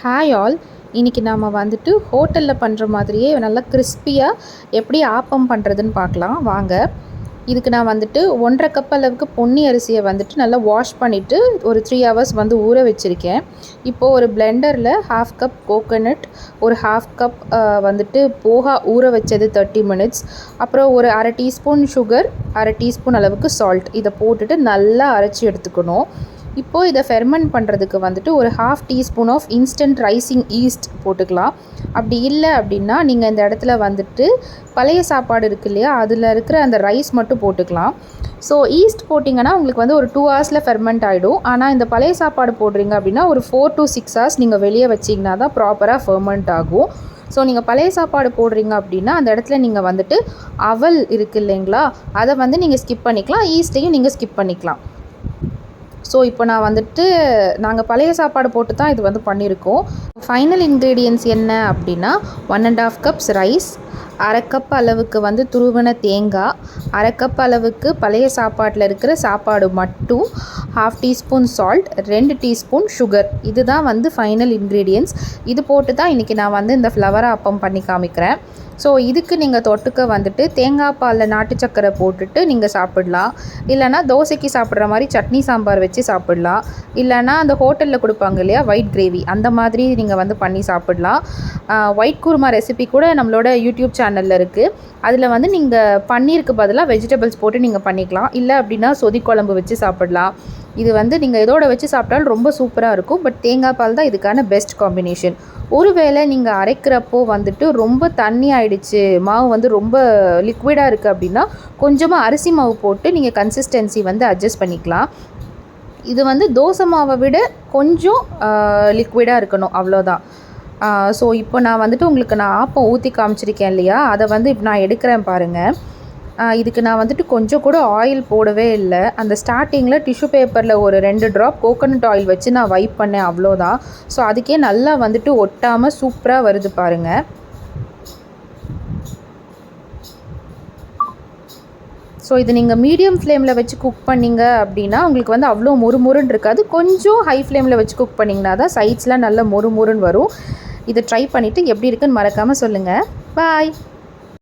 Hi all. இன்றைக்கி நாம் வந்துட்டு ஹோட்டலில் பண்ணுற மாதிரியே நல்லா கிறிஸ்பியாக எப்படி ஆப்பம் பண்ணுறதுன்னு பார்க்கலாம் வாங்க. இதுக்கு நான் வந்துட்டு 1.5 கப் அளவுக்கு பொன்னி அரிசியை வந்துட்டு நல்லா வாஷ் பண்ணிவிட்டு ஒரு 3 ஹவர்ஸ் வந்து ஊற வச்சுருக்கேன். இப்போது ஒரு பிளெண்டரில் 1/2 கப் கோகோனட், ஒரு 1/2 கப் வந்துட்டு போகா ஊற வச்சது 30 மினிட்ஸ், அப்புறம் ஒரு 1/2 டீஸ்பூன் சுகர், 1/2 டீஸ்பூன் அளவுக்கு சால்ட் இதை போட்டுட்டு நல்லா அரைச்சி எடுத்துக்கணும். இப்போது இதை ஃபெர்மெண்ட் பண்ணுறதுக்கு வந்துட்டு ஒரு 1/2 teaspoon of instant rising yeast போட்டுக்கலாம். அப்படி இல்லை அப்படின்னா நீங்கள் இந்த இடத்துல வந்துட்டு பழைய சாப்பாடு இருக்குது இல்லையா, அதில் இருக்கிற அந்த ரைஸ் மட்டும் போட்டுக்கலாம். ஸோ ஈஸ்ட் போட்டிங்கன்னா உங்களுக்கு வந்து ஒரு 2 ஹவர்ஸில் ஃபெர்மெண்ட் ஆகிடும். ஆனால் இந்த பழைய சாப்பாடு போடுறீங்க அப்படின்னா ஒரு 4 to 6 ஹவர்ஸ் நீங்கள் வெளியே வச்சிங்கன்னா தான் ப்ராப்பராக ஃபெர்மெண்ட் ஆகும். ஸோ நீங்கள் பழைய சாப்பாடு போடுறீங்க அப்படின்னா அந்த இடத்துல நீங்கள் வந்துட்டு அவல் இருக்குது இல்லைங்களா, அதை வந்து நீங்கள் ஸ்கிப் பண்ணிக்கலாம், ஈஸ்ட்டையும் நீங்கள் ஸ்கிப் பண்ணிக்கலாம். ஸோ இப்போ நான் வந்துட்டு நாங்கள் பழைய சாப்பாடு போட்டு தான் இது வந்து பண்ணியிருக்கோம். ஃபைனல் இன்க்ரீடியன்ட்ஸ் என்ன அப்படின்னா 1.5 கப்ஸ் ரைஸ், 1/2 கப் அளவுக்கு வந்து துருவின தேங்காய், 1/2 கப் அளவுக்கு பழைய சாப்பாட்டில் இருக்கிற சாப்பாடு மட்டும், 1/2 டீஸ்பூன் சால்ட், 2 டீஸ்பூன் சுகர். இதுதான் வந்து ஃபைனல் இன்க்ரீடியன்ட்ஸ். இது போட்டு தான் இன்றைக்கி நான் வந்து இந்த ஃப்ளவர் அப்பம் பண்ணி காமிக்கிறேன். ஸோ இதுக்கு நீங்கள் தொட்டுக்க வந்துட்டு தேங்காய் பாலில் நாட்டு சக்கரை போட்டுட்டு நீங்கள் சாப்பிட்லாம். இல்லைனா தோசைக்கு சாப்பிட்ற மாதிரி சட்னி சாம்பார் வச்சு சாப்பிட்லாம். இல்லைனா அந்த ஹோட்டலில் கொடுப்பாங்க இல்லையா ஒயிட் கிரேவி, அந்த மாதிரி நீங்கள் வந்து பண்ணி சாப்பிட்லாம். ஒயிட் குருமா ரெசிபி கூட நம்மளோட யூடியூப் சேனலில் இருக்குது. அதில் வந்து நீங்கள் பன்னீருக்கு பதிலாக வெஜிடபிள்ஸ் போட்டு நீங்கள் பண்ணிக்கலாம். இல்லை அப்படின்னா சொதி குழம்பு வச்சு சாப்பிட்லாம். இது வந்து நீங்கள் இதோட வச்சு சாப்பிட்டாலும் ரொம்ப சூப்பராக இருக்கும். பட் தேங்காய் பால் தான் இதுக்கான பெஸ்ட் காம்பினேஷன். ஒருவேளை நீங்கள் அரைக்கிறப்போ வந்துட்டு ரொம்ப தண்ணி ஆகிடுச்சு, மாவு வந்து ரொம்ப லிக்விடாக இருக்குது அப்படின்னா கொஞ்சமாக அரிசி மாவு போட்டு நீங்கள் கன்சிஸ்டன்சி வந்து அட்ஜஸ்ட் பண்ணிக்கலாம். இது வந்து தோசை மாவை விட கொஞ்சம் லிக்விடாக இருக்கணும், அவ்வளோதான். ஸோ இப்போ நான் வந்துட்டு உங்களுக்கு நான் ஆப்பம் ஊற்றி காமிச்சிருக்கேன் இல்லையா, அதை வந்து இப்போ நான் எடுக்கிறேன் பாருங்கள். இதுக்கு நான் வந்துட்டு கொஞ்சம் கூட ஆயில் போடவே இல்லை. அந்த ஸ்டார்டிங்கில் டிஷ்யூ பேப்பரில் ஒரு 2 ட்ராப் கோகோனட் ஆயில் வச்சு நான் வைப் பண்ணேன், அவ்வளோதான். ஸோ அதுக்கே நல்லா வந்துட்டு ஒட்டாமல் சூப்பராக வருது பாருங்கள். ஸோ இது நீங்கள் மீடியம் ஃப்ளேமில் வச்சு குக் பண்ணிங்க அப்படின்னா உங்களுக்கு வந்து அவ்வளோ மொறுமொறுன்னு இருக்காது. கொஞ்சம் ஹை ஃப்ளேமில் வச்சு குக் பண்ணிங்கன்னா தான் சைட்ஸ்லாம் நல்லா மொறுமொறுன்னு வரும். இதை ட்ரை பண்ணிவிட்டு எப்படி இருக்குன்னு மறக்காமல் சொல்லுங்கள். பாய்.